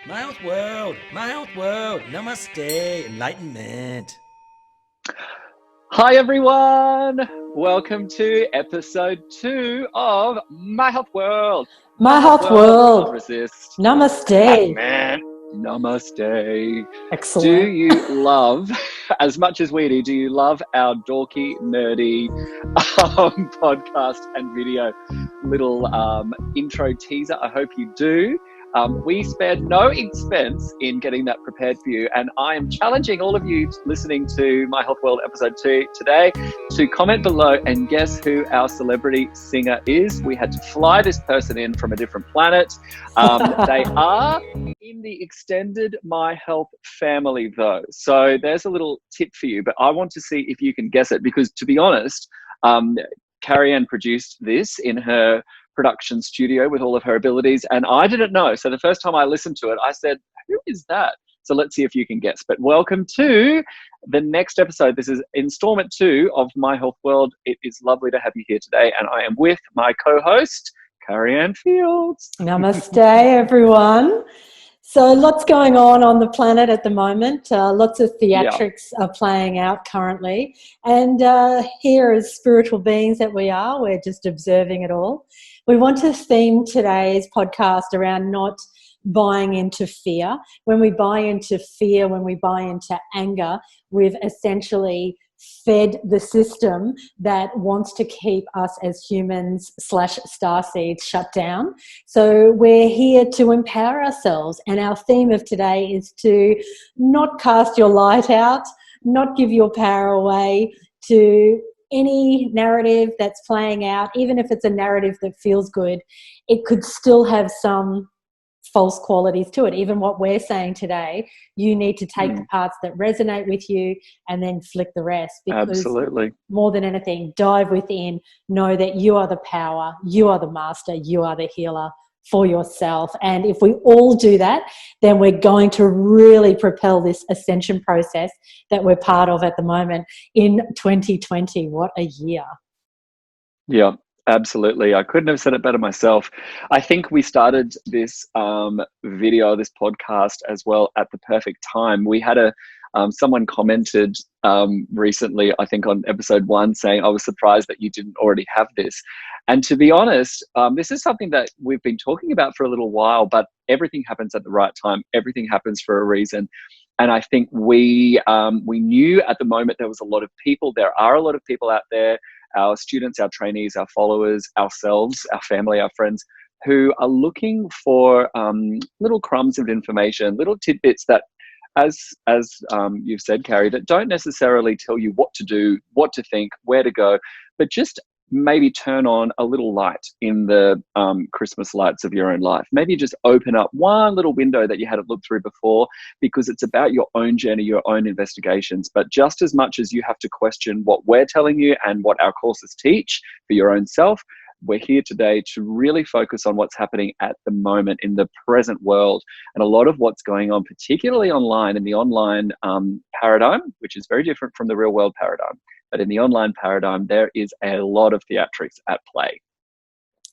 My health world, namaste, enlightenment. Hi everyone, welcome to episode 2 of My Health World. My Health World, World. resist. Namaste. Man, namaste. Excellent. Do you love, as much as we do you love our dorky, nerdy podcast and video little intro teaser? I hope you do. We spared no expense in getting that prepared for you, and I am challenging all of you listening to My Health World episode 2 today to comment below and guess who our celebrity singer is. We had to fly this person in from a different planet. They are in the extended My Health family though, so there's a little tip for you, but I want to see if you can guess it, because to be honest, Carrie Ann produced this in her production studio with all of her abilities, and I didn't know. So the first time I listened to it, I said, who is that? So let's see if you can guess. But welcome to the next episode. This is installment 2 of My Health World. It is lovely to have you here today, and I am with my co-host, Carrie Ann Fields. Namaste, everyone. So lots going on the planet at the moment. Lots of theatrics are playing out currently. And here as spiritual beings that we are, we're just observing it all. We want to theme today's podcast around not buying into fear. When we buy into fear, when we buy into anger, we've essentially fed the system that wants to keep us as humans / starseeds shut down. So we're here to empower ourselves, and our theme of today is to not cast your light out, not give your power away to any narrative that's playing out. Even if it's a narrative that feels good, it could still have some false qualities to it. Even what we're saying today, you need to take the parts that resonate with you and then flick the rest. Because Absolutely. more than anything, dive within, know that you are the power, you are the master, you are the healer for yourself. And if we all do that, then we're going to really propel this ascension process that we're part of at the moment in 2020. What a year. Yeah. Absolutely. I couldn't have said it better myself. I think we started this video, this podcast as well at the perfect time. We had someone commented recently, I think on episode 1, saying, I was surprised that you didn't already have this. And to be honest, this is something that we've been talking about for a little while, but everything happens at the right time. Everything happens for a reason. And I think we knew at the moment there was a lot of people, there are a lot of people out there, our students, our trainees, our followers, ourselves, our family, our friends, who are looking for little crumbs of information, little tidbits that, as you've said, Carrie, that don't necessarily tell you what to do, what to think, where to go, but just maybe turn on a little light in the Christmas lights of your own life. Maybe just open up one little window that you hadn't looked through before, because it's about your own journey, your own investigations. But just as much as you have to question what we're telling you and what our courses teach for your own self, we're here today to really focus on what's happening at the moment in the present world. And a lot of what's going on, particularly online, in the online paradigm, which is very different from the real world paradigm. But in the online paradigm, there is a lot of theatrics at play.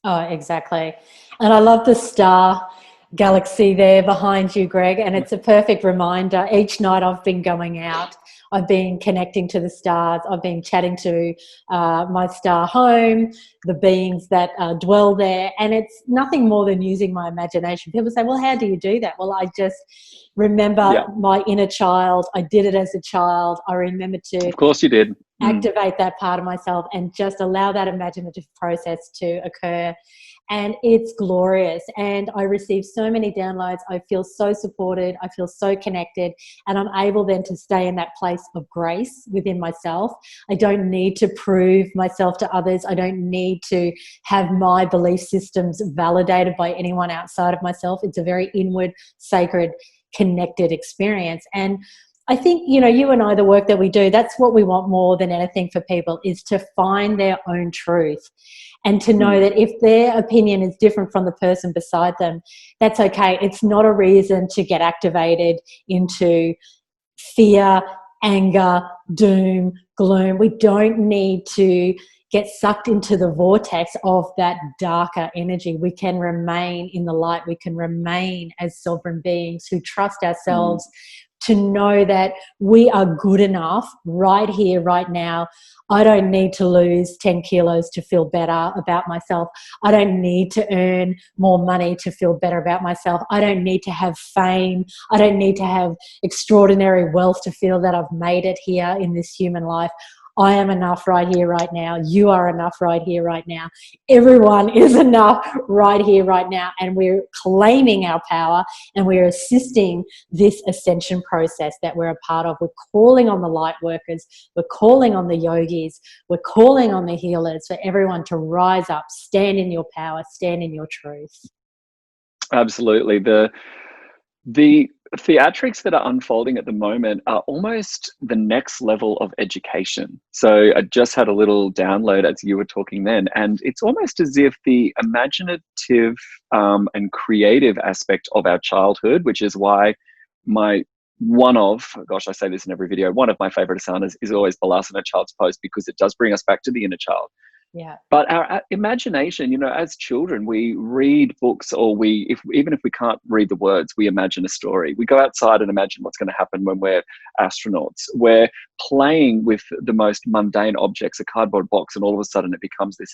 Oh, exactly. And I love the star galaxy there behind you, Greg. And it's a perfect reminder. Each night I've been going out, I've been connecting to the stars. I've been chatting to my star home, the beings that dwell there. And it's nothing more than using my imagination. People say, well, how do you do that? Well, I just remember my inner child. I did it as a child. I remember to... Of course you did. Activate that part of myself and just allow that imaginative process to occur. And it's glorious. And I receive so many downloads. I feel so supported. I feel so connected. And I'm able then to stay in that place of grace within myself. I don't need to prove myself to others. I don't need to have my belief systems validated by anyone outside of myself. It's a very inward, sacred, connected experience. And I think, you know, you and I, the work that we do, that's what we want more than anything for people, is to find their own truth and to know that if their opinion is different from the person beside them, that's okay. It's not a reason to get activated into fear, anger, doom, gloom. We don't need to get sucked into the vortex of that darker energy. We can remain in the light. We can remain as sovereign beings who trust ourselves to know that we are good enough right here, right now. I don't need to lose 10 kilos to feel better about myself. I don't need to earn more money to feel better about myself. I don't need to have fame. I don't need to have extraordinary wealth to feel that I've made it here in this human life. I am enough right here, right now. You are enough right here, right now. Everyone is enough right here, right now. And we're claiming our power, and we're assisting this ascension process that we're a part of. We're calling on the light workers. We're calling on the yogis. We're calling on the healers for everyone to rise up, stand in your power, stand in your truth. Absolutely. The theatrics that are unfolding at the moment are almost the next level of education. So I just had a little download as you were talking then, and it's almost as if the imaginative and creative aspect of our childhood, which is why I say this in every video, one of my favorite asanas is always Balasana Child's Pose, because it does bring us back to the inner child. Yeah. But our imagination, as children, we read books, or even if we can't read the words, we imagine a story. We go outside and imagine what's going to happen when we're astronauts. We're playing with the most mundane objects, a cardboard box, and all of a sudden it becomes this.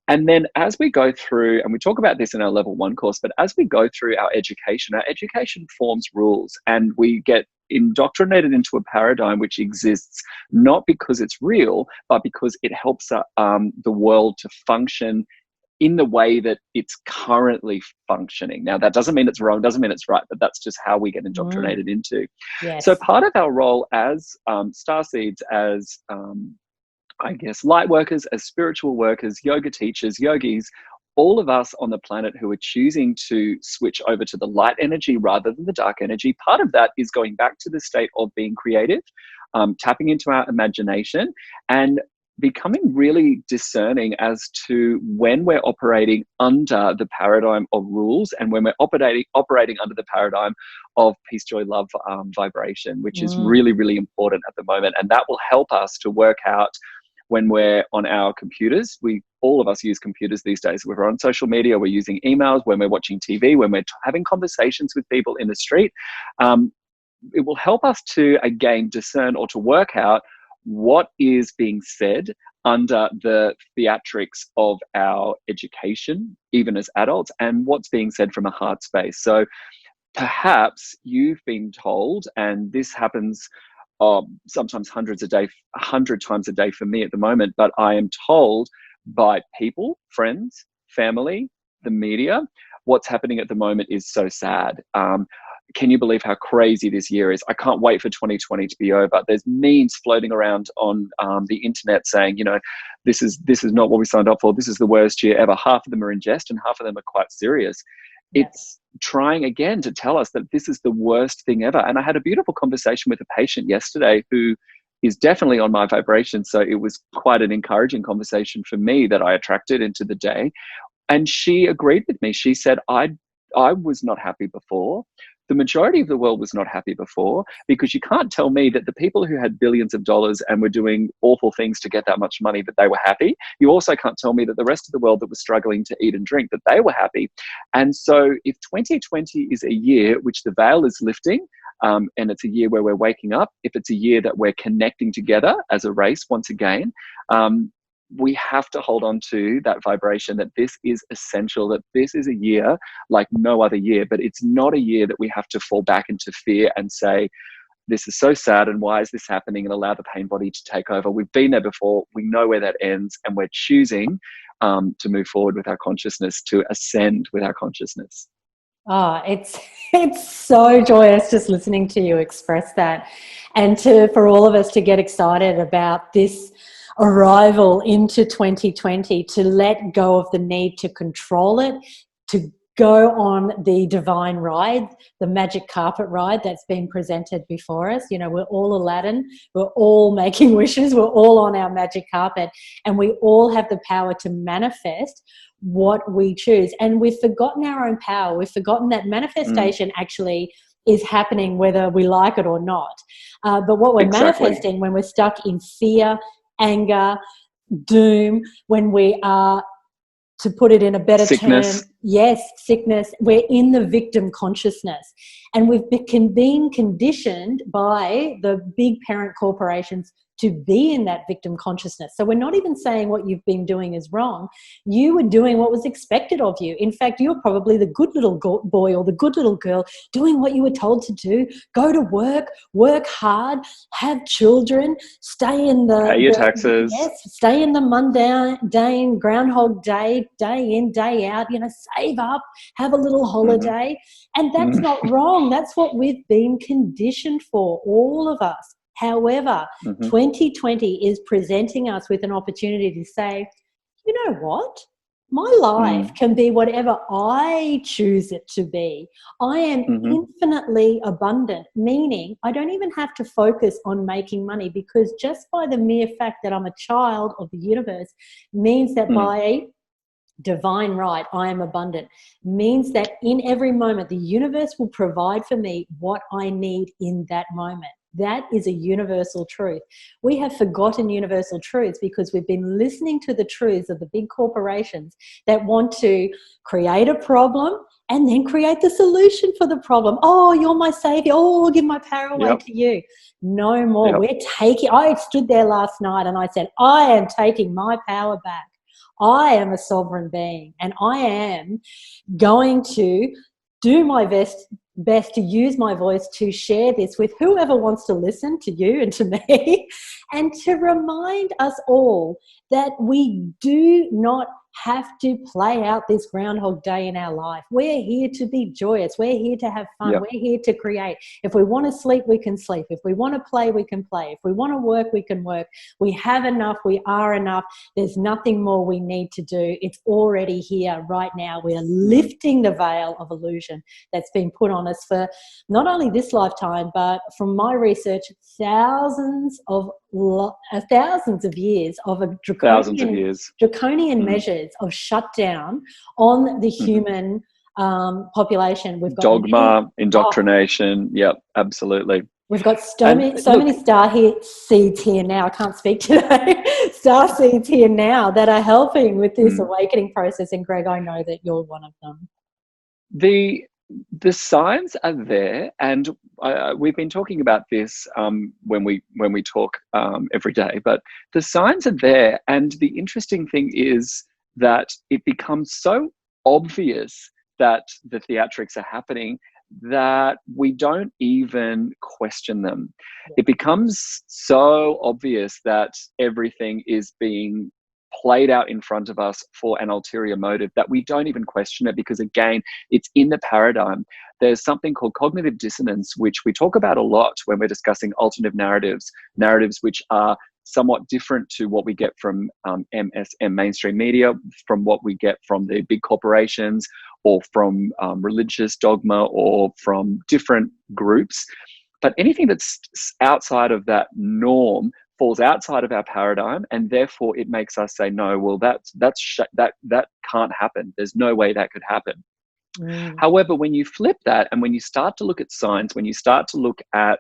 And then as we go through, and we talk about this in our level 1 course, but as we go through our education forms rules, and we get indoctrinated into a paradigm which exists not because it's real, but because it helps the world to function in the way that it's currently functioning. Now, that doesn't mean it's wrong, doesn't mean it's right, but that's just how we get indoctrinated into. Yes. So part of our role as starseeds, as light workers, as spiritual workers, yoga teachers, yogis, all of us on the planet who are choosing to switch over to the light energy rather than the dark energy, part of that is going back to the state of being creative, tapping into our imagination, and becoming really discerning as to when we're operating under the paradigm of rules and when we're operating under the paradigm of peace, joy, love vibration, which is really, really important at the moment. And that will help us to work out when we're on our computers. All of us use computers these days. We're on social media, we're using emails, when we're watching TV, when we're having conversations with people in the street. It will help us to, again, discern or to work out what is being said under the theatrics of our education, even as adults, and what's being said from a heart space. So perhaps you've been told, and this happens sometimes 100 times a day for me at the moment, but I am told by people, friends, family, the media, what's happening at the moment is so sad. Can you believe how crazy this year is? I can't wait for 2020 to be over. There's memes floating around on the internet saying, this is not what we signed up for. This is the worst year ever. Half of them are in jest and half of them are quite serious. Yes. It's trying again to tell us that this is the worst thing ever. And I had a beautiful conversation with a patient yesterday who is definitely on my vibration. So it was quite an encouraging conversation for me that I attracted into the day. And she agreed with me. She said, I was not happy before. The majority of the world was not happy before, because you can't tell me that the people who had billions of dollars and were doing awful things to get that much money, that they were happy. You also can't tell me that the rest of the world that was struggling to eat and drink, that they were happy. And so if 2020 is a year which the veil is lifting, and it's a year where we're waking up, if it's a year that we're connecting together as a race once again, we have to hold on to that vibration, that this is essential, that this is a year like no other year, but it's not a year that we have to fall back into fear and say, this is so sad and why is this happening, and allow the pain body to take over. We've been there before. We know where that ends, and we're choosing to move forward with our consciousness, to ascend with our consciousness. Oh, it's so joyous just listening to you express that, and for all of us to get excited about this arrival into 2020, to let go of the need to control it, to go on the divine ride, the magic carpet ride that's been presented before us. We're all Aladdin, we're all making wishes, we're all on our magic carpet, and we all have the power to manifest what we choose. And we've forgotten our own power. We've forgotten that manifestation actually is happening whether we like it or not. But what we're manifesting when we're stuck in fear, anger, doom, when we are, to put it in a better Sickness. term, yes, sickness. We're in the victim consciousness. And we've been conditioned by the big parent corporations to be in that victim consciousness. So we're not even saying what you've been doing is wrong. You were doing what was expected of you. In fact, you're probably the good little boy or the good little girl doing what you were told to do. Go to work hard, have children, stay in the... Pay your taxes. Yes, stay in the mundane Groundhog Day, day in, day out, save up, have a little holiday. And that's not wrong. That's what we've been conditioned for, all of us. However, 2020 is presenting us with an opportunity to say, you know what? My life can be whatever I choose it to be. I am infinitely abundant, meaning I don't even have to focus on making money, because just by the mere fact that I'm a child of the universe means that by divine right, I am abundant, means that in every moment, the universe will provide for me what I need in that moment. That is a universal truth. We have forgotten universal truths because we've been listening to the truths of the big corporations that want to create a problem and then create the solution for the problem. Oh, you're my savior. Oh, I'll give my power away to you. No more. I stood there last night and I said, I am taking my power back. I am a sovereign being, and I am going to do my best to use my voice to share this with whoever wants to listen, to you and to me, and to remind us all that we do not have to play out this Groundhog Day in our life. We're here to be joyous. We're here to have fun. We're here to create. If we want to sleep, we can sleep. If we want to play, we can play. If we want to work, we can work. We have enough. We are enough. There's nothing more we need to do. It's already here right now. We're lifting the veil of illusion that's been put on us for not only this lifetime, but from my research, thousands of years of a draconian measures of shutdown on the human population. We've got dogma, indoctrination. Yep, absolutely. We've got so many star seeds here now. I can't speak today. Star seeds here now that are helping with this awakening process. And Greg, I know that you're one of them. The signs are there, and we've been talking about this when we talk every day. But the signs are there, and the interesting thing is that it becomes so obvious that the theatrics are happening that we don't even question them. It becomes so obvious that everything is being played out in front of us for an ulterior motive that we don't even question it, because again, it's in the paradigm. There's something called cognitive dissonance, which we talk about a lot when we're discussing alternative narratives which are somewhat different to what we get from MSM, mainstream media, from what we get from the big corporations, or from religious dogma, or from different groups. But anything that's outside of that norm falls outside of our paradigm, and therefore it makes us say, no, well, that can't happen. There's no way that could happen. However, when you flip that, and when you start to look at signs, when you start to look at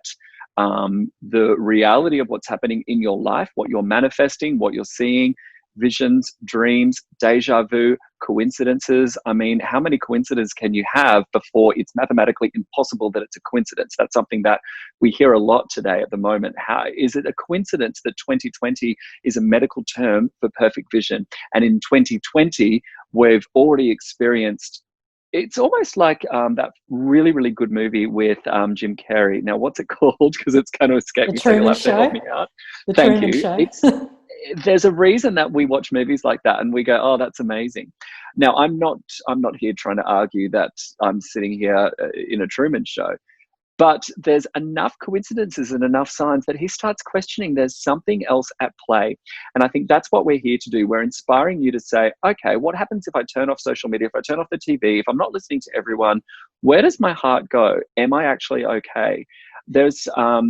the reality of what's happening in your life, what you're manifesting, what you're seeing, visions, dreams, deja vu, coincidences. I mean, how many coincidences can you have before it's mathematically impossible that it's a coincidence? That's something that we hear a lot today at the moment. How is it a coincidence that 2020 is a medical term for perfect vision? And in 2020, we've already experienced, it's almost like that really, really good movie with Jim Carrey. Now, what's it called? Because it's kind of escaped me, so you'll have to help me out. Thank you. There's a reason that we watch movies like that and we go, oh, that's amazing. Now, I'm not here trying to argue that I'm sitting here in a Truman Show, but there's enough coincidences and enough signs that he starts questioning there's something else at play. And I think that's what we're here to do. We're inspiring you to say, okay, what happens if I turn off social media, if I turn off the TV, if I'm not listening to everyone, where does my heart go? Am I actually okay? There's a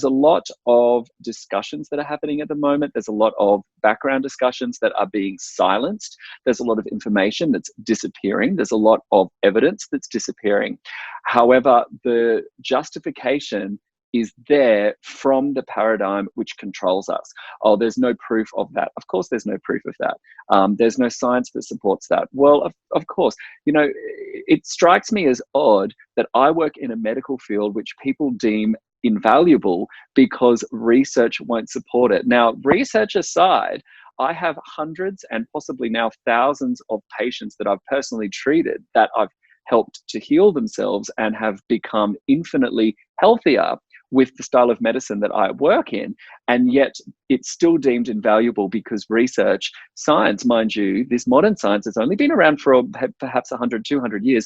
lot of discussions that are happening at the moment. There's a lot of background discussions that are being silenced. There's a lot of information that's disappearing. There's a lot of evidence that's disappearing. However, the justification is there from the paradigm which controls us. Oh, there's no proof of that. Of course, there's no proof of that. There's no science that supports that. Well, of course, it strikes me as odd that I work in a medical field which people deem invaluable because research won't support it. Now, research aside, I have hundreds and possibly now thousands of patients that I've personally treated that I've helped to heal themselves and have become infinitely healthier with the style of medicine that I work in. And yet it's still deemed invaluable because research, science, mind you, this modern science has only been around for perhaps 100, 200 years,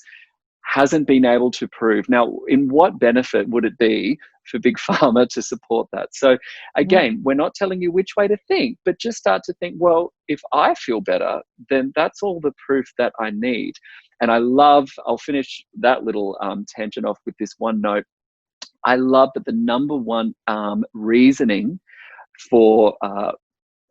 hasn't been able to prove. Now, in what benefit would it be for Big Pharma to support that? So again, we're not telling you which way to think, but just start to think, well, if I feel better, then that's all the proof that I need. And I'll finish that little tangent off with this one note. I love that the number one reasoning for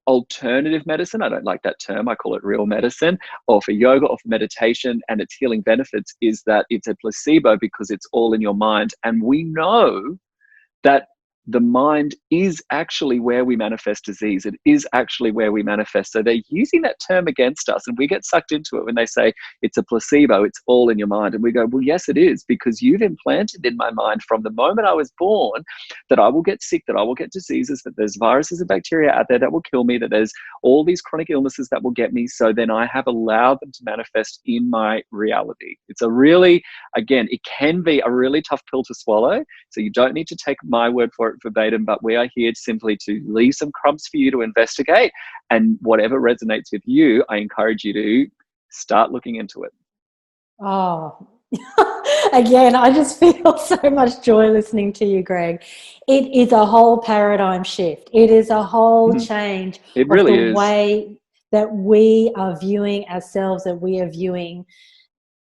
alternative medicine, I don't like that term, I call it real medicine, or for yoga or for meditation and its healing benefits, is that it's a placebo because it's all in your mind. And we know that the mind is actually where we manifest disease. It is actually where we manifest. So they're using that term against us, and we get sucked into it when they say it's a placebo, it's all in your mind. And we go, well, yes, it is, because you've implanted in my mind from the moment I was born that I will get sick, that I will get diseases, that there's viruses and bacteria out there that will kill me, that there's all these chronic illnesses that will get me. So then I have allowed them to manifest in my reality. It's again, it can be a really tough pill to swallow. So you don't need to take my word for it verbatim, but we are here simply to leave some crumbs for you to investigate, and whatever resonates with you, I encourage you to start looking into it. Oh, again, I just feel so much joy listening to you, Greg. It is a whole paradigm shift. It is a whole change It really of the is. way that we are viewing ourselves, that we are viewing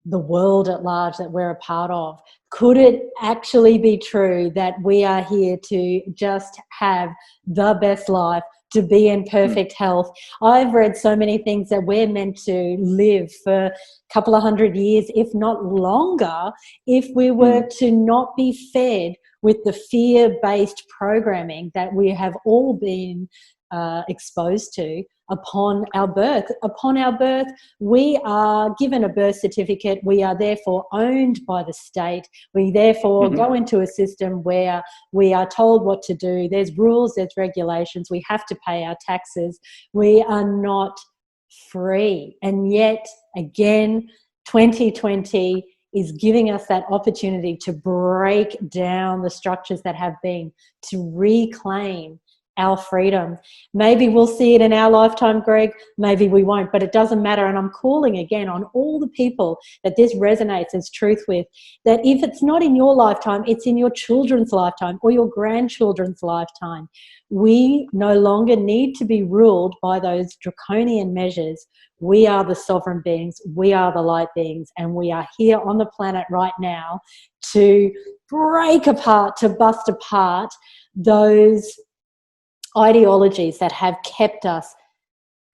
the world at large that we're a part of. Could it actually be true that we are here to just have the best life, to be in perfect health? I've read so many things that we're meant to live for a couple of 100 years, if not longer, if we were to not be fed with the fear-based programming that we have all been exposed to upon our birth. Upon our birth, we are given a birth certificate. We are therefore owned by the state. We therefore go into a system where we are told what to do. There's rules, there's regulations. We have to pay our taxes. We are not free. And yet, again, 2020 is giving us that opportunity to break down the structures that have been, to reclaim our freedom. Maybe we'll see it in our lifetime, Greg, maybe we won't, but it doesn't matter. And I'm calling again on all the people that this resonates as truth with, that if it's not in your lifetime, it's in your children's lifetime or your grandchildren's lifetime. We no longer need to be ruled by those draconian measures. We are the sovereign beings, we are the light beings, and we are here on the planet right now to break apart, to bust apart those ideologies that have kept us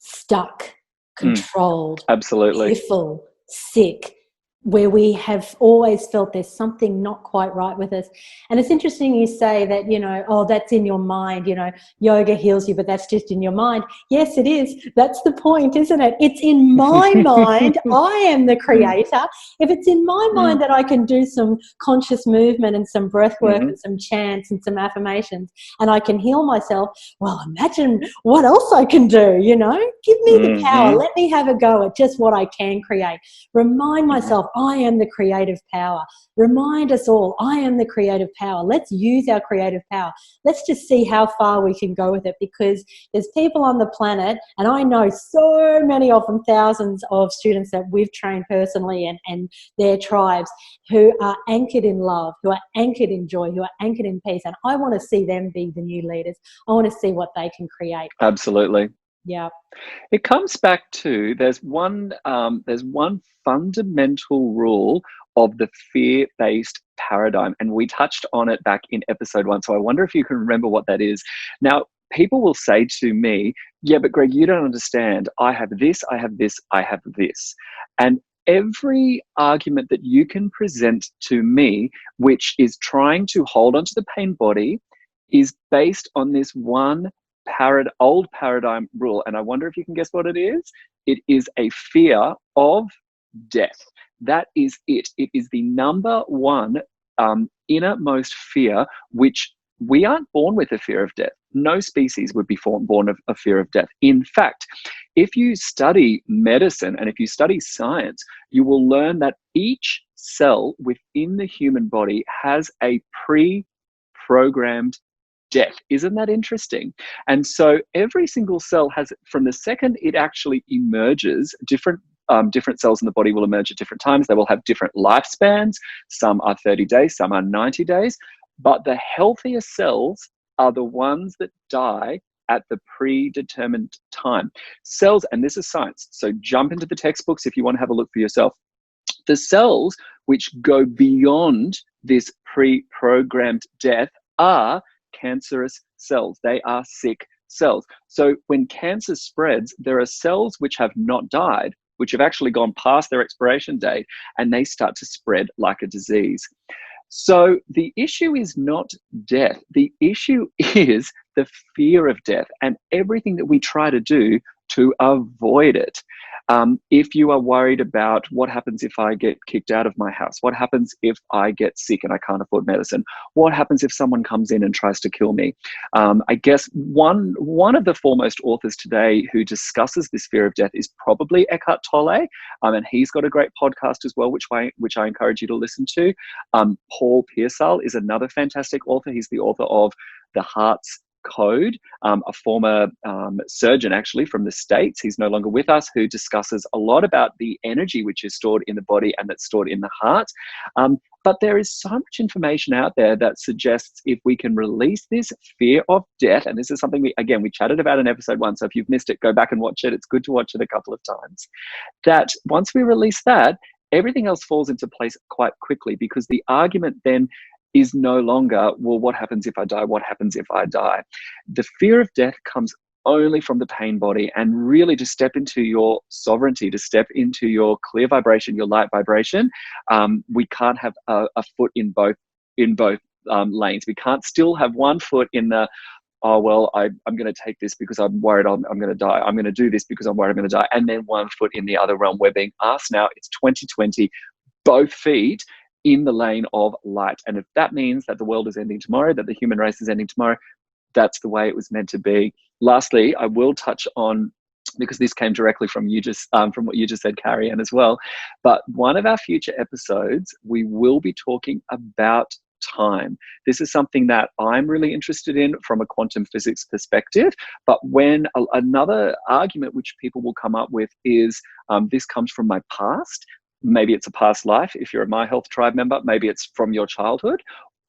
stuck, controlled, absolutely, fearful, sick, where we have always felt there's something not quite right with us. And it's interesting you say that, oh, that's in your mind, yoga heals you, but that's just in your mind. Yes, it is. That's the point, isn't it? It's in my mind. I am the creator. If it's in my mind that I can do some conscious movement and some breath work and some chants and some affirmations and I can heal myself, well, imagine what else I can do, Give me the power. Let me have a go at just what I can create. Remind myself, I am the creative power. Remind us all, I am the creative power. Let's use our creative power. Let's just see how far we can go with it, because there's people on the planet, and I know so many of them, thousands of students that we've trained personally and their tribes, who are anchored in love, who are anchored in joy, who are anchored in peace. And I want to see them be the new leaders. I want to see what they can create. Absolutely. Yeah. It comes back to there's one fundamental rule of the fear-based paradigm, and we touched on it back in episode 1. So I wonder if you can remember what that is. Now, people will say to me, yeah, but Greg, you don't understand. I have this, I have this, I have this. And every argument that you can present to me, which is trying to hold onto the pain body, is based on this one old paradigm rule. And I wonder if you can guess what it is. It is a fear of death. That is it. It is the number one innermost fear, which we aren't born with a fear of death. No species would be born of a fear of death. In fact, if you study medicine and if you study science, you will learn that each cell within the human body has a pre-programmed death. Isn't that interesting? And so every single cell has, from the second it actually emerges, different cells in the body will emerge at different times. They will have different lifespans. Some are 30 days, some are 90 days. But the healthiest cells are the ones that die at the predetermined time. Cells, and this is science, so jump into the textbooks if you want to have a look for yourself. The cells which go beyond this pre-programmed death are cancerous cells. They are sick cells. So when cancer spreads, there are cells which have not died, which have actually gone past their expiration date, and they start to spread like a disease. So the issue is not death. The issue is the fear of death and everything that we try to do to avoid it. If you are worried about what happens if I get kicked out of my house, what happens if I get sick and I can't afford medicine, what happens if someone comes in and tries to kill me? I guess one of the foremost authors today who discusses this fear of death is probably Eckhart Tolle, and he's got a great podcast as well, which I encourage you to listen to. Paul Pearsall is another fantastic author. He's the author of The Heart's Code, a former surgeon actually from the States. He's no longer with us, who discusses a lot about the energy which is stored in the body and that's stored in the heart. But there is so much information out there that suggests if we can release this fear of death, and this is something we chatted about in episode 1, so if you've missed it, go back and watch it. It's good to watch it a couple of times. That once we release that, everything else falls into place quite quickly, because the argument then is no longer, well, what happens if I die? What happens if I die? The fear of death comes only from the pain body, and really to step into your sovereignty, to step into your clear vibration, your light vibration. We can't have a foot in both lanes. We can't still have one foot in the, oh, well, I'm going to take this because I'm worried I'm going to die. I'm going to do this because I'm worried I'm going to die. And then one foot in the other realm. We're being asked now, it's 2020, both feet in the lane of light. And if that means that the world is ending tomorrow, that the human race is ending tomorrow, that's the way it was meant to be. Lastly, I will touch on, because this came directly from you just from what you just said, Carrie, Ann, as well. But one of our future episodes, we will be talking about time. This is something that I'm really interested in from a quantum physics perspective. But when another argument which people will come up with is this comes from my past. Maybe it's a past life if you're a My Health Tribe member. Maybe it's from your childhood,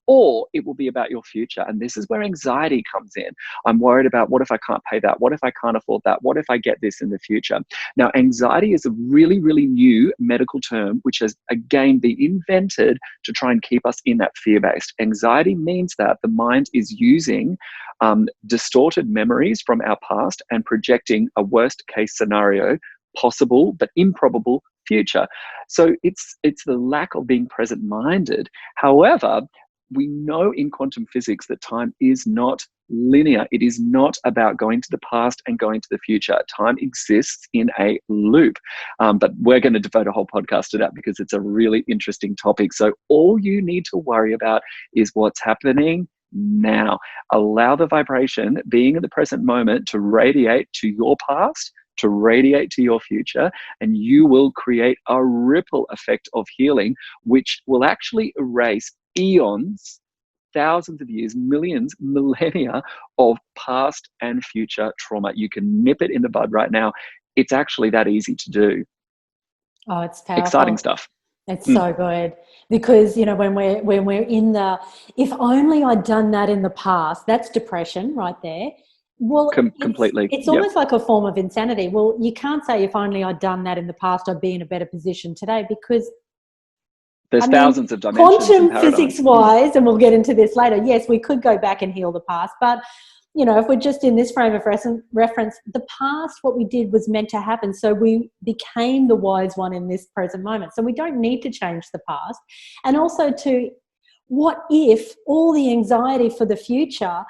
or it will be about your future. And this is where anxiety comes in. I'm worried about, what if I can't pay that? What if I can't afford that? What if I get this in the future? Now, anxiety is a really, really new medical term, which has again been invented to try and keep us in that fear-based. Anxiety means that the mind is using distorted memories from our past and projecting a worst case scenario, possible but improbable future. So it's the lack of being present-minded. However, we know in quantum physics that time is not linear. It is not about going to the past and going to the future. Time exists in a loop. But we're going to devote a whole podcast to that because it's a really interesting topic. So all you need to worry about is what's happening now. Allow the vibration, being in the present moment, to radiate to your past, to radiate to your future, and you will create a ripple effect of healing, which will actually erase eons, thousands of years, millions, millennia of past and future trauma. You can nip it in the bud right now. It's actually that easy to do. Oh, it's powerful. Exciting stuff. It's so good, because when we're in the, if only I'd done that in the past, that's depression right there. Well, completely. It's almost like a form of insanity. Well, you can't say if only I'd done that in the past, I'd be in a better position today, because there's thousands of dimensions. Quantum physics wise, and we'll get into this later, yes, we could go back and heal the past, but you know, if we're just in this frame of reference, the past, what we did was meant to happen. So we became the wise one in this present moment. So we don't need to change the past. And also to, what if all the anxiety for the future,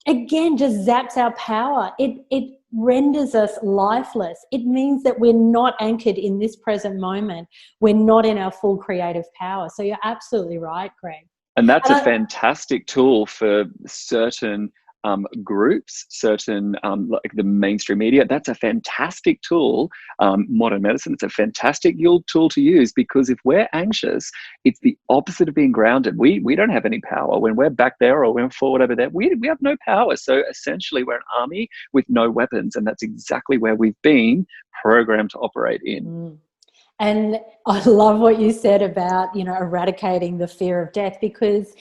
again, just zaps our power. It renders us lifeless. It means that we're not anchored in this present moment. We're not in our full creative power. So you're absolutely right, Greg. And that's a fantastic tool for certain groups, certain like the mainstream media. That's a fantastic tool. Modern medicine, it's a fantastic tool to use, because if we're anxious, it's the opposite of being grounded. We don't have any power. When we're back there or when we're forward over there, we have no power. So essentially we're an army with no weapons, and that's exactly where we've been programmed to operate in. Mm. And I love what you said about, you know, eradicating the fear of death, because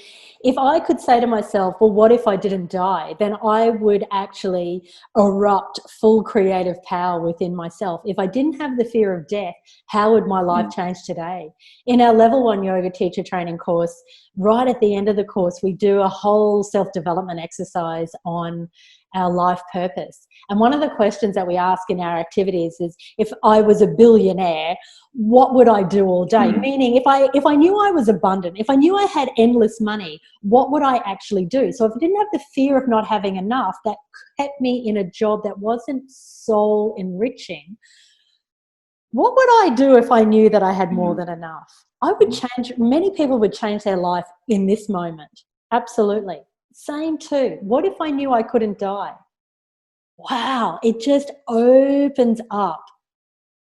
if I could say to myself, well, what if I didn't die? Then I would actually erupt full creative power within myself. If I didn't have the fear of death, how would my life change today? In our level 1 yoga teacher training course, right at the end of the course, we do a whole self-development exercise on our life purpose. And one of the questions that we ask in our activities is, if I was a billionaire, what would I do all day? Meaning, if I knew I was abundant, if I knew I had endless money, what would I actually do? So if I didn't have the fear of not having enough, that kept me in a job that wasn't soul enriching, what would I do if I knew that I had more than enough? I would change, many people would change their life in this moment. Absolutely. Same too. What if I knew I couldn't die? Wow, it just opens up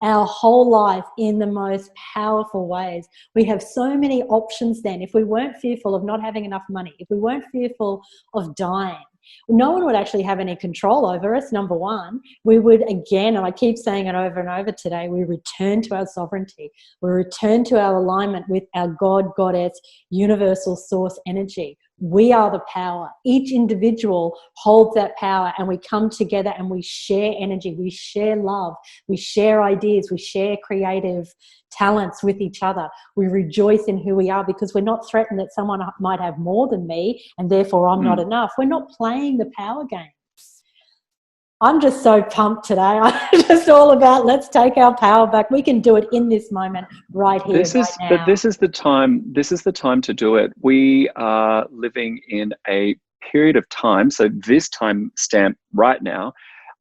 our whole life in the most powerful ways. We have so many options then. If we weren't fearful of not having enough money, if we weren't fearful of dying, no one would actually have any control over us, number one. We would, again, and I keep saying it over and over today, we return to our sovereignty. We return to our alignment with our God, Goddess, universal source energy. We are the power. Each individual holds that power, and we come together and we share energy, we share love, we share ideas, we share creative talents with each other. We rejoice in who we are, because we're not threatened that someone might have more than me and therefore I'm not enough. We're not playing the power game. I'm just so pumped today. I'm just all about, let's take our power back. We can do it in this moment, right here, right now. But this is the time. This is the time to do it. We are living in a period of time. So this time stamp right now,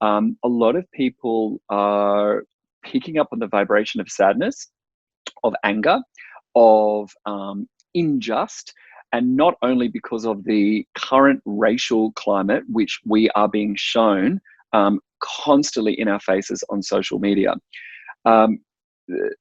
a lot of people are picking up on the vibration of sadness, of anger, of unjust. And not only because of the current racial climate, which we are being shown constantly in our faces on social media.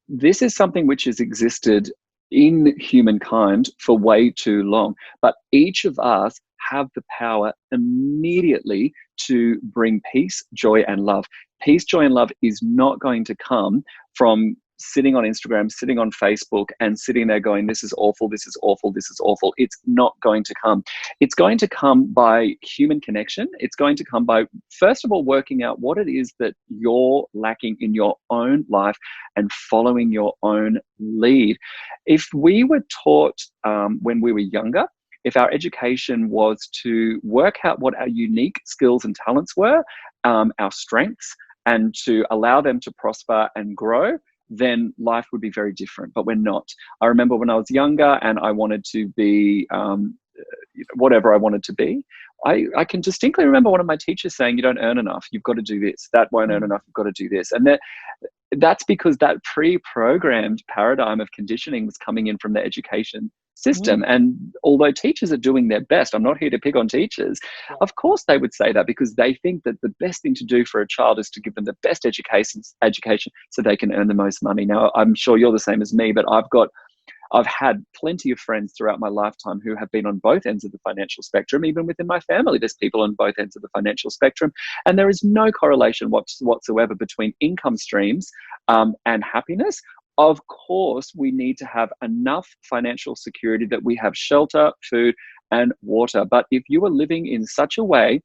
This is something which has existed in humankind for way too long, but each of us have the power immediately to bring peace, joy, and love. Peace, joy, and love is not going to come from sitting on Instagram, sitting on Facebook, and sitting there going, this is awful, this is awful, this is awful. It's not going to come. It's going to come by human connection. It's going to come by, first of all, working out what it is that you're lacking in your own life and following your own lead. If we were taught when we were younger, if our education was to work out what our unique skills and talents were, our strengths, and to allow them to prosper and grow, then life would be very different, but we're not. I remember when I was younger and I wanted to be whatever I wanted to be. I can distinctly remember one of my teachers saying, you don't earn enough, you've got to do this. That won't earn enough, you've got to do this. And that's because that pre-programmed paradigm of conditioning was coming in from the education system. And although teachers are doing their best, I'm not here to pick on teachers, of course they would say that because they think that the best thing to do for a child is to give them the best education so they can earn the most money. Now, I'm sure you're the same as me, but I've had plenty of friends throughout my lifetime who have been on both ends of the financial spectrum. Even within my family, there's people on both ends of the financial spectrum. And there is no correlation whatsoever between income streams and happiness. Of course, we need to have enough financial security that we have shelter, food, and water. But if you are living in such a way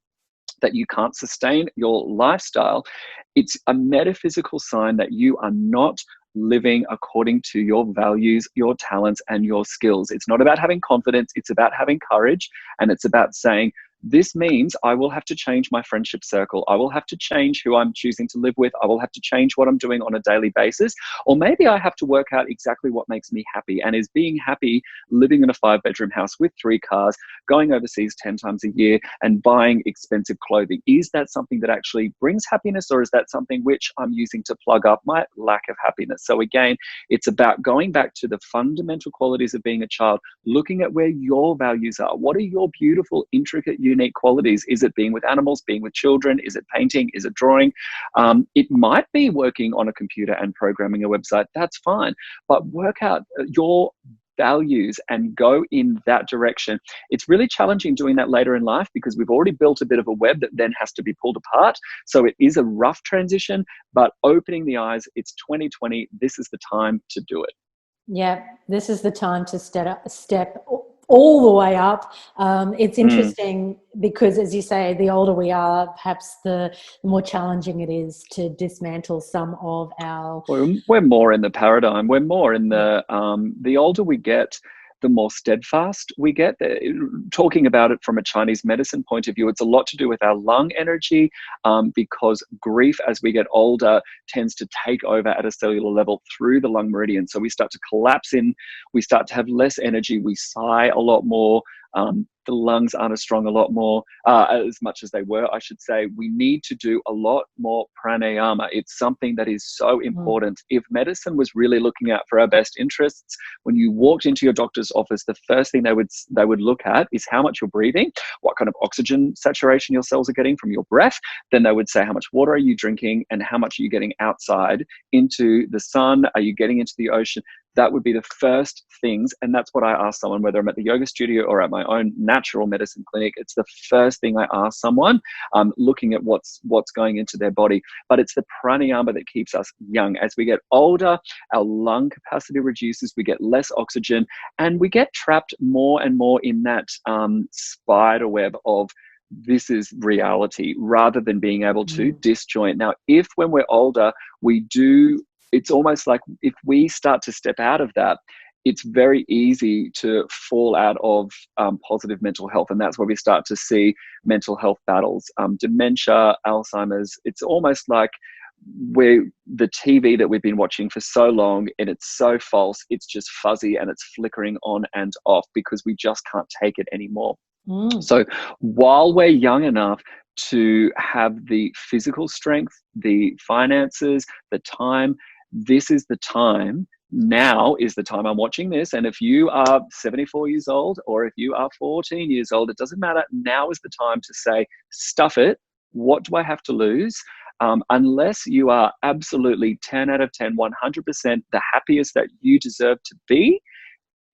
that you can't sustain your lifestyle, it's a metaphysical sign that you are not living according to your values, your talents, and your skills. It's not about having confidence. It's about having courage. And it's about saying, This means I will have to change my friendship circle. I will have to change who I'm choosing to live with. I will have to change what I'm doing on a daily basis. Or maybe I have to work out exactly what makes me happy. And is being happy living in a 5-bedroom house with 3 cars, going overseas 10 times a year and buying expensive clothing? Is that something that actually brings happiness, or is that something which I'm using to plug up my lack of happiness? So again, it's about going back to the fundamental qualities of being a child, looking at where your values are. What are your beautiful, intricate, unique qualities? Is it being with animals, being with children? Is it painting? Is it drawing? It might be working on a computer and programming a website. That's fine. But work out your values and go in that direction. It's really challenging doing that later in life because we've already built a bit of a web that then has to be pulled apart. So it is a rough transition, but opening the eyes, it's 2020. This is the time to do it. Yeah, this is the time to step all the way up. It's interesting because, as you say, the older we are, perhaps the more challenging it is to dismantle some of our... We're more in the paradigm. We're more in the older we get, the more steadfast we get. Talking about it from a Chinese medicine point of view, it's a lot to do with our lung energy, because grief as we get older tends to take over at a cellular level through the lung meridian. So we start to collapse in, we start to have less energy, we sigh a lot more. The lungs aren't as strong as much as they were, I should say. We need to do a lot more pranayama. It's something that is so important. If medicine was really looking out for our best interests, when you walked into your doctor's office, the first thing they would look at is how much you're breathing, what kind of oxygen saturation your cells are getting from your breath. Then they would say, how much water are you drinking and how much are you getting outside into the sun? Are you getting into the ocean? That would be the first things. And that's what I ask someone, whether I'm at the yoga studio or at my own natural medicine clinic. It's the first thing I ask someone, looking at what's going into their body. But it's the pranayama that keeps us young. As we get older, our lung capacity reduces, we get less oxygen, and we get trapped more and more in that spider web of this is reality, rather than being able to disjoint. Now, if when we're older, it's almost like if we start to step out of that, it's very easy to fall out of positive mental health. And that's where we start to see mental health battles, dementia, Alzheimer's. It's almost like the TV that we've been watching for so long, and it's so false, it's just fuzzy and it's flickering on and off because we just can't take it anymore. So while we're young enough to have the physical strength, the finances, the time, this is the time. Now is the time. I'm watching this, and if you are 74 years old or if you are 14 years old, it doesn't matter. Now is the time to say, stuff it. What do I have to lose? Unless you are absolutely 10 out of 10, 100% the happiest that you deserve to be.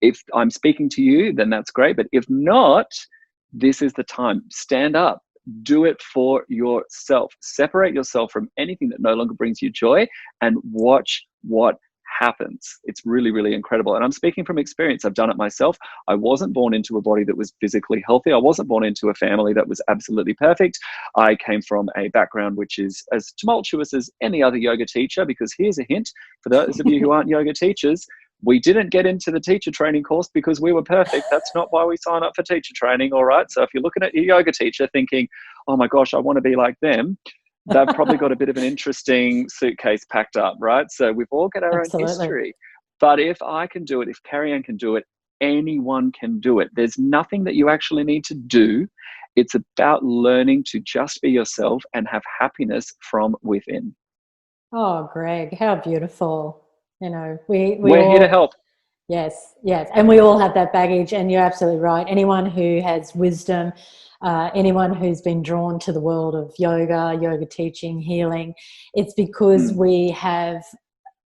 If I'm speaking to you, then that's great. But if not, this is the time. Stand up. Do it for yourself. Separate yourself from anything that no longer brings you joy and watch what happens. It's really, really incredible. And I'm speaking from experience. I've done it myself. I wasn't born into a body that was physically healthy. I wasn't born into a family that was absolutely perfect. I came from a background which is as tumultuous as any other yoga teacher, because here's a hint for those of you who aren't yoga teachers. We didn't get into the teacher training course because we were perfect. That's not why we sign up for teacher training, all right? So if you're looking at your yoga teacher thinking, oh my gosh, I want to be like them, they've probably got a bit of an interesting suitcase packed up, right? So we've all got our own history. But if I can do it, if Carrie-Anne can do it, anyone can do it. There's nothing that you actually need to do. It's about learning to just be yourself and have happiness from within. Oh, Greg, how beautiful. You know, we're all here to help. Yes. And we all have that baggage, and you're absolutely right. Anyone who has wisdom, anyone who's been drawn to the world of yoga teaching, healing, it's because we have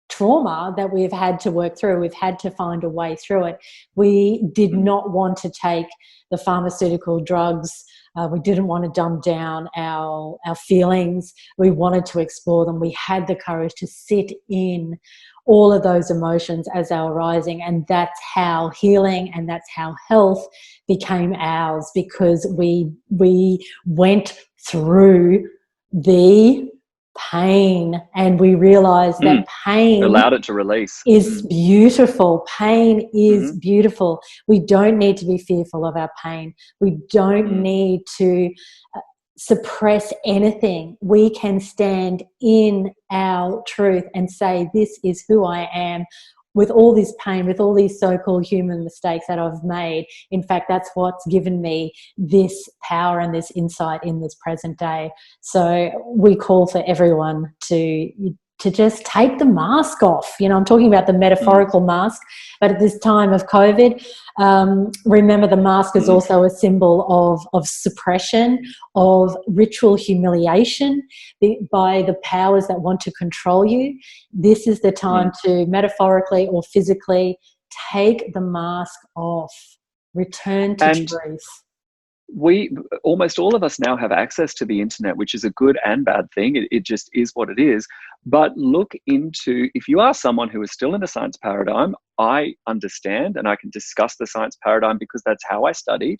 trauma that we've had to work through. We've had to find a way through it. We did not want to take the pharmaceutical drugs. We didn't want to dumb down our feelings. We wanted to explore them. We had the courage to sit in all of those emotions as they were rising, and that's how healing and that's how health became ours, because we went through the pain, and we realize that pain allowed it to release. is beautiful. Pain is Mm-hmm. beautiful. We don't need to be fearful of our pain. We don't need to suppress anything. We can stand in our truth and say, this is who I am. With all this pain, with all these so-called human mistakes that I've made, in fact, that's what's given me this power and this insight in this present day. So we call for everyone to just take the mask off. You know, I'm talking about the metaphorical mask, but at this time of COVID, remember the mask is also a symbol of suppression, of ritual humiliation by the powers that want to control you. This is the time to metaphorically or physically take the mask off, return to truth. We almost all of us now have access to the internet, which is a good and bad thing. It just is what it is. But look into, if you are someone who is still in a science paradigm, I understand and I can discuss the science paradigm because that's how I studied.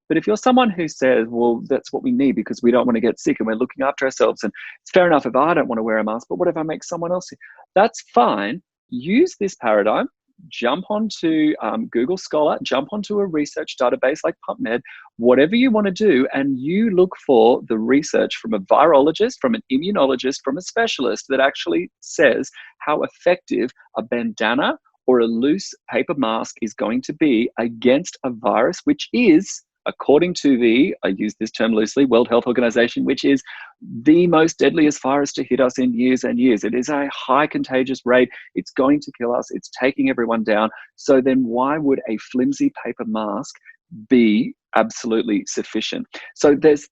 But if you're someone who says, well, that's what we need because we don't want to get sick and we're looking after ourselves, and it's fair enough if I don't want to wear a mask, but what if I make someone else? That's fine. Use this paradigm. Jump onto Google Scholar, jump onto a research database like PubMed, whatever you want to do, and you look for the research from a virologist, from an immunologist, from a specialist that actually says how effective a bandana or a loose paper mask is going to be against a virus, which is, according to the, I use this term loosely, World Health Organization, which is the most deadliest virus to hit us in years and years. It is a high contagious rate. It's going to kill us. It's taking everyone down. So then why would a flimsy paper mask be absolutely sufficient? So there's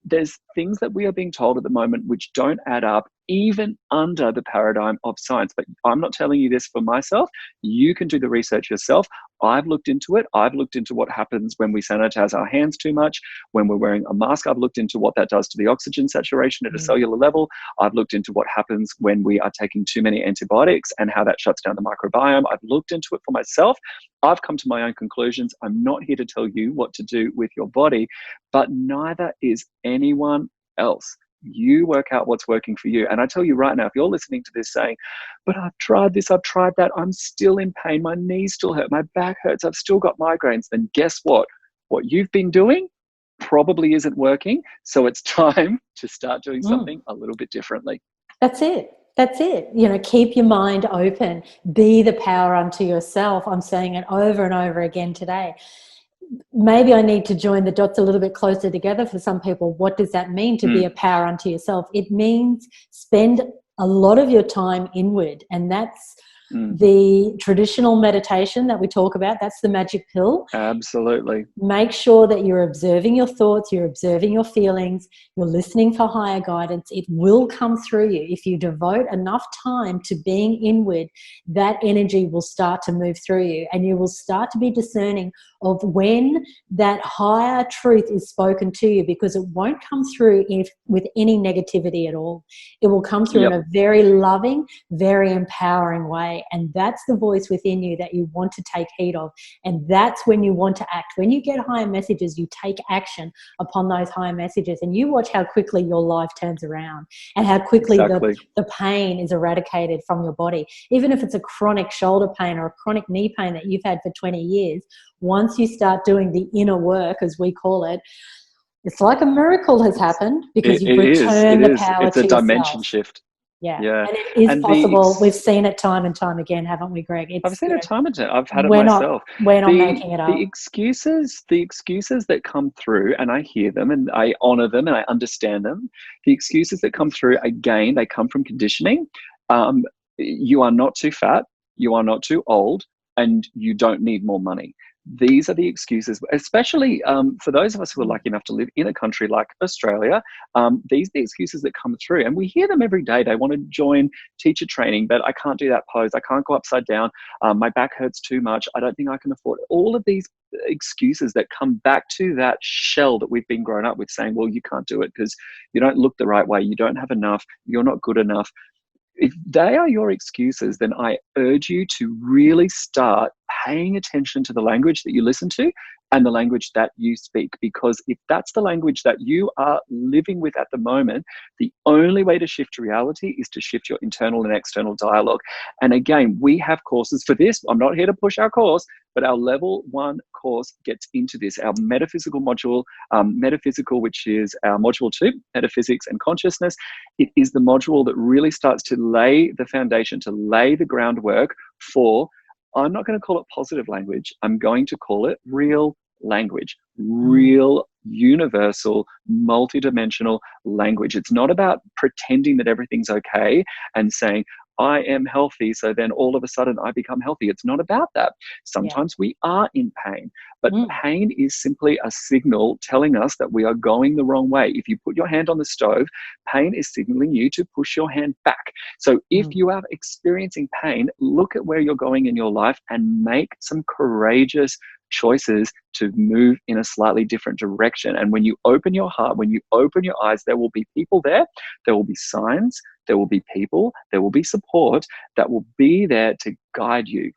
things that we are being told at the moment which don't add up even under the paradigm of science. But I'm not telling you this for myself. You can do the research yourself. I've looked into it. I've looked into what happens when we sanitize our hands too much, when we're wearing a mask. I've looked into what that does to the oxygen saturation at a cellular level. I've looked into what happens when we are taking too many antibiotics and how that shuts down the microbiome. I've looked into it for myself. I've come to my own conclusions. I'm not here to tell you what to do with your body, but neither is anyone else. You work out what's working for you. And I tell you right now, if you're listening to this saying, but I've tried this, I've tried that, I'm still in pain, my knees still hurt, my back hurts, I've still got migraines, then guess what? What you've been doing probably isn't working. So it's time to start doing something a little bit differently. That's it. That's it. You know, keep your mind open. Be the power unto yourself. I'm saying it over and over again today. Maybe I need to join the dots a little bit closer together for some people. What does that mean to be a power unto yourself? It means spend a lot of your time inward, and that's the traditional meditation that we talk about. That's the magic pill. Absolutely. Make sure that you're observing your thoughts, you're observing your feelings, you're listening for higher guidance. It will come through you. If you devote enough time to being inward, that energy will start to move through you, and you will start to be discerning of when that higher truth is spoken to you, because it won't come through with any negativity at all. It will come through in a very loving, very empowering way. And that's the voice within you that you want to take heed of. And that's when you want to act. When you get higher messages, you take action upon those higher messages, and you watch how quickly your life turns around and how quickly the pain is eradicated from your body. Even if it's a chronic shoulder pain or a chronic knee pain that you've had for 20 years, once you start doing the inner work, as we call it, it's like a miracle has happened, because you return the power to yourself. It's a dimension shift. Yeah. And it is possible. We've seen it time and time again, haven't we, Greg? I've seen it time and time. I've had it myself. We're not making it up. The excuses that come through, and I hear them and I honor them and I understand them. The excuses that come through, again, they come from conditioning. You are not too fat, you are not too old, and you don't need more money. These are the excuses, especially for those of us who are lucky enough to live in a country like Australia. These are the excuses that come through, and we hear them every day. They want to join teacher training, but I can't do that pose. I can't go upside down. My back hurts too much. I don't think I can afford it. All of these excuses that come back to that shell that we've been grown up with, saying, well, you can't do it because you don't look the right way. You don't have enough. You're not good enough. If they are your excuses, then I urge you to really start paying attention to the language that you listen to and the language that you speak. Because if that's the language that you are living with at the moment, the only way to shift reality is to shift your internal and external dialogue. And again, we have courses for this. I'm not here to push our course, but our level 1 course gets into this. Our metaphysical module, metaphysical, which is our module 2, metaphysics and consciousness. It is the module that really starts to lay the foundation, to lay the groundwork for, I'm not going to call it positive language. I'm going to call it real language, real, universal, multidimensional language. It's not about pretending that everything's okay and saying, I am healthy, so then all of a sudden I become healthy. It's not about that. Sometimes we are in pain, but pain is simply a signal telling us that we are going the wrong way. If you put your hand on the stove, pain is signaling you to push your hand back. So if you are experiencing pain, look at where you're going in your life and make some courageous choices to move in a slightly different direction. And when you open your heart, when you open your eyes, there will be people there, there will be signs, there will be people, there will be support that will be there to guide you.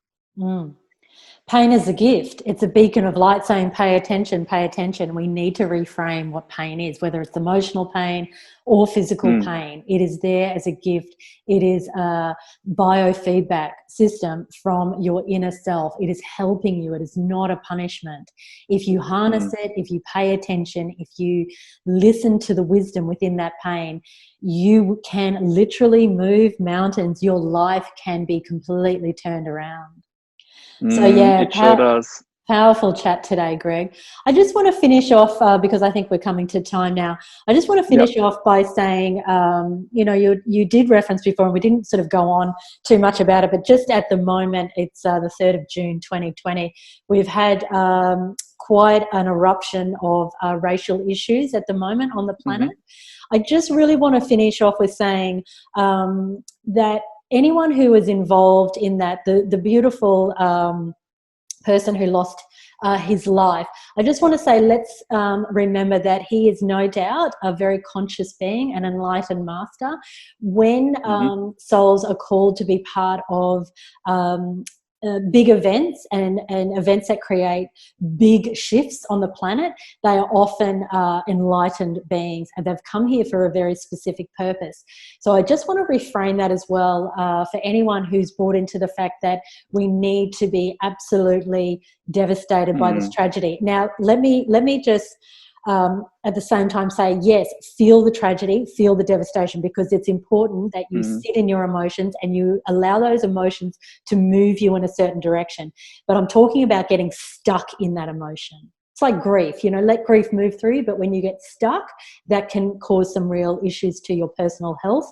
Pain is a gift. It's a beacon of light saying, pay attention, pay attention. We need to reframe what pain is, whether it's emotional pain or physical pain. It is there as a gift. It is a biofeedback system from your inner self. It is helping you. It is not a punishment. If you harness it, if you pay attention, if you listen to the wisdom within that pain, you can literally move mountains. Your life can be completely turned around. So yeah, it sure does. Powerful chat today, Greg. I just want to finish off because I think we're coming to time now. I just want to finish off by saying, you did reference before, and we didn't sort of go on too much about it, but just at the moment, it's the 3rd of June, 2020. We've had quite an eruption of racial issues at the moment on the planet. I just really want to finish off with saying that anyone who was involved in that, the beautiful person who lost his life, I just want to say let's remember that he is no doubt a very conscious being, an enlightened master. When souls are called to be part of big events and events that create big shifts on the planet, they are often enlightened beings, and they've come here for a very specific purpose. So I just want to reframe that as well for anyone who's bought into the fact that we need to be absolutely devastated by this tragedy. Now, let me just at the same time say, yes, feel the tragedy, feel the devastation, because it's important that you sit in your emotions and you allow those emotions to move you in a certain direction. But I'm talking about getting stuck in that emotion. It's like grief, let grief move through you, but when you get stuck, that can cause some real issues to your personal health,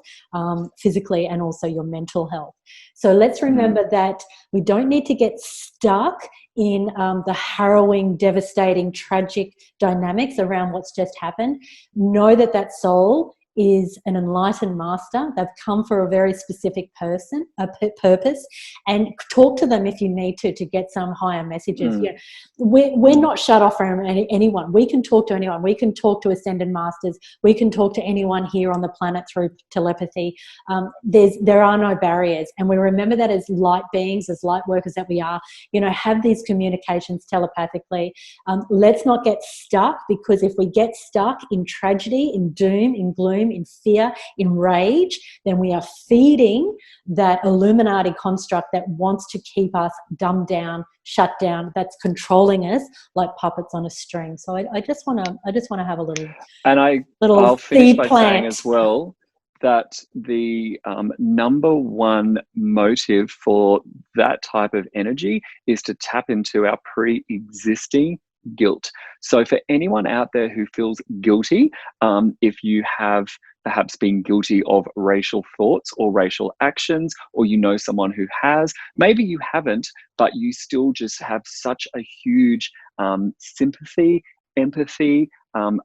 physically, and also your mental health. So let's remember that we don't need to get stuck in the harrowing, devastating, tragic dynamics around what's just happened. Know that that soul is an enlightened master. They've come for a very specific purpose, and talk to them if you need to get some higher messages. We're not shut off from anyone. We can talk to anyone. We can talk to ascended masters. We can talk to anyone here on the planet through telepathy. There are no barriers, and we remember that as light beings, as light workers that we are, have these communications telepathically. Let's not get stuck, because if we get stuck in tragedy, in doom, in gloom, in fear, in rage, then we are feeding that Illuminati construct that wants to keep us dumbed down, shut down, that's controlling us like puppets on a string. So I just want to have a little, and I'll finish by saying as well that the number one motive for that type of energy is to tap into our pre-existing guilt. So for anyone out there who feels guilty, if you have perhaps been guilty of racial thoughts or racial actions, or someone who has, maybe you haven't, but you still just have such a huge sympathy, empathy,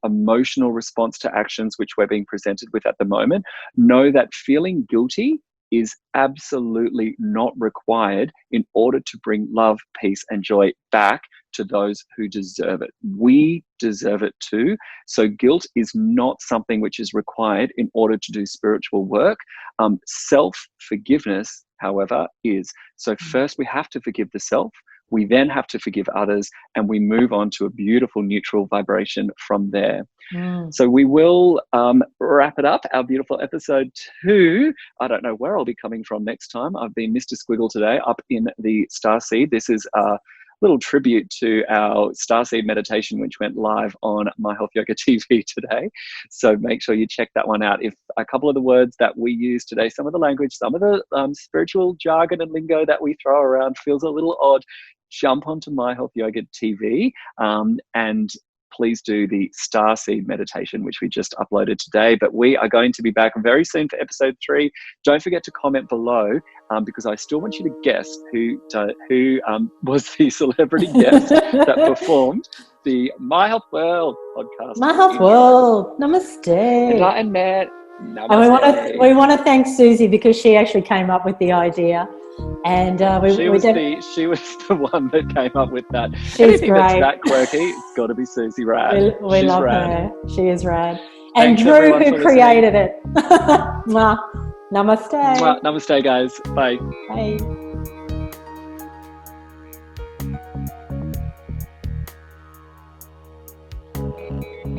emotional response to actions which we're being presented with at the moment, know that feeling guilty is absolutely not required in order to bring love, peace, and joy back to those who deserve it. We deserve it too. So guilt is not something which is required in order to do spiritual work. Self-forgiveness, however, is. So first we have to forgive the self. We then have to forgive others, and we move on to a beautiful neutral vibration from there. So we will wrap it up, our beautiful episode 2. I don't know where I'll be coming from next time. I've been Mr. Squiggle today up in the Starseed. This is a little tribute to our Starseed meditation, which went live on My Health Yoga TV today. So make sure you check that one out. If a couple of the words that we use today, some of the language, some of the spiritual jargon and lingo that we throw around feels a little odd, jump onto My Health Yoga TV and please do the Starseed meditation, which we just uploaded today. But we are going to be back very soon for episode 3. Don't forget to comment below because I still want you to guess who was the celebrity guest that performed the My Health World podcast. My Health World. Namaste. Enlightenment. Namaste. And we want to thank Susie because she actually came up with the idea. And she was the one that came up with that. She's Anything great. that's that quirky, it's got to be Susie Rad. We love rad. her. She is rad. Thanks, and Drew, everyone, who for created it. Mwah. Namaste. Namaste, guys. Bye. Bye.